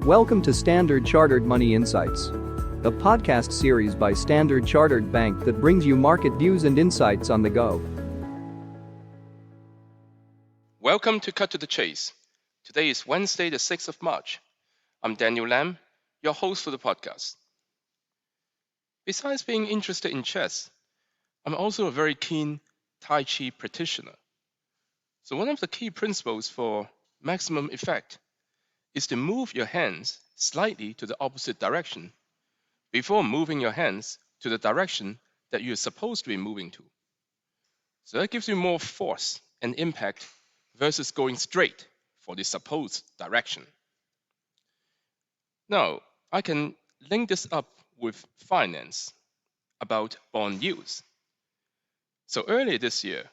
Welcome to Standard Chartered Money Insights, a podcast series by Standard Chartered Bank that brings you market views and insights on the go. Welcome to Cut to the Chase. Today is Wednesday, the 6th of March. I'm Daniel Lam, your host for the podcast. Besides being interested in chess, I'm also a very keen Taichi practitioner. So one of the key principles for maximum effect is to move your hands slightly to the opposite direction before moving your hands to the direction that you're supposed to be moving to. So that gives you more force and impact versus going straight for the supposed direction. Now, I can link this up with finance about bond yields. So earlier this year,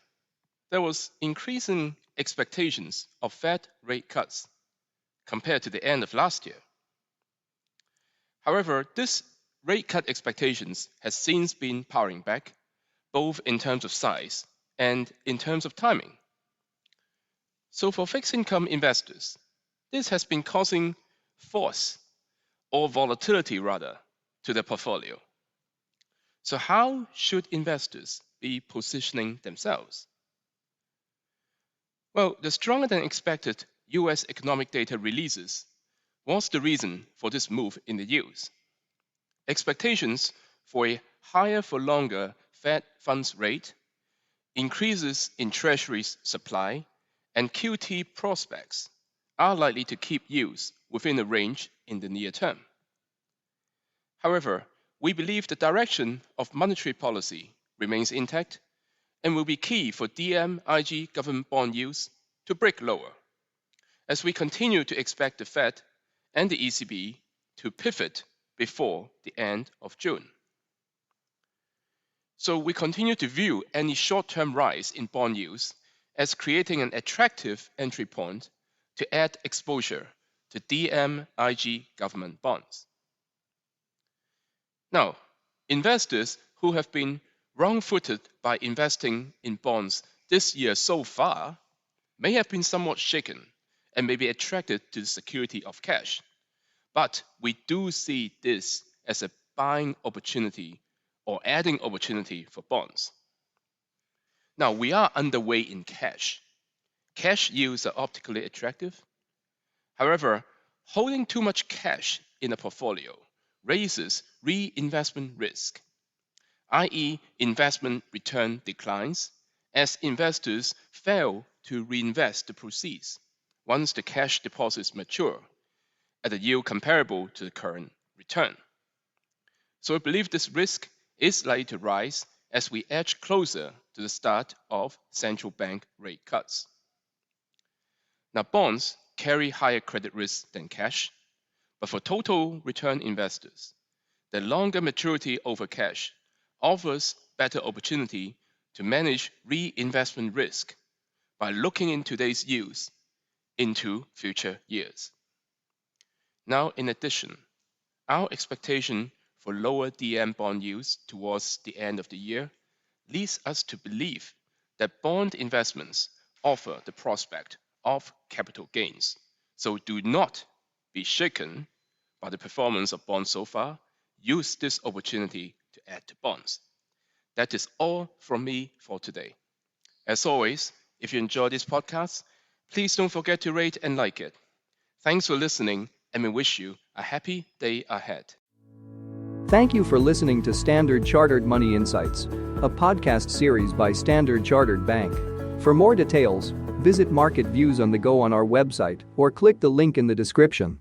there was increasing expectations of Fed rate cuts compared to the end of last year. However, this rate cut expectations has since been powering back, both in terms of size and in terms of timing. So for fixed income investors, this has been causing force or volatility rather to their portfolio. So how should investors be positioning themselves? Well, the stronger than expected US economic data releases was the reason for this move in the yields. Expectations for a higher for longer Fed funds rate, increases in Treasuries supply, and QT prospects are likely to keep yields within a range in the near term. However, we believe the direction of monetary policy remains intact and will be key for DM-IG government bond yields to break lower, as we continue to expect the Fed and the ECB to pivot before the end of June. So we continue to view any short-term rise in bond yields as creating an attractive entry point to add exposure to DM-IG government bonds. Now, investors who have been wrong-footed by investing in bonds this year so far may have been somewhat shaken and may be attracted to the security of cash. But we do see this as a buying opportunity or adding opportunity for bonds. Now, we are underway in cash. Cash yields are optically attractive. However, holding too much cash in a portfolio raises reinvestment risk, i.e. investment return declines as investors fail to reinvest the proceeds once the cash deposits mature at a yield comparable to the current return. So I believe this risk is likely to rise as we edge closer to the start of central bank rate cuts. Now, bonds carry higher credit risk than cash, but for total return investors, the longer maturity over cash offers better opportunity to manage reinvestment risk by looking in today's yields into future years. Now, in addition, our expectation for lower DM bond yields towards the end of the year leads us to believe that bond investments offer the prospect of capital gains. So do not be shaken by the performance of bonds so far. Use this opportunity to add to bonds. That is all from me for today. As always, if you enjoy this podcast, please don't forget to rate and like it. Thanks for listening, and we wish you a happy day ahead. Thank you for listening to Standard Chartered Money Insights, a podcast series by Standard Chartered Bank. For more details, visit Market Views on the Go on our website or click the link in the description.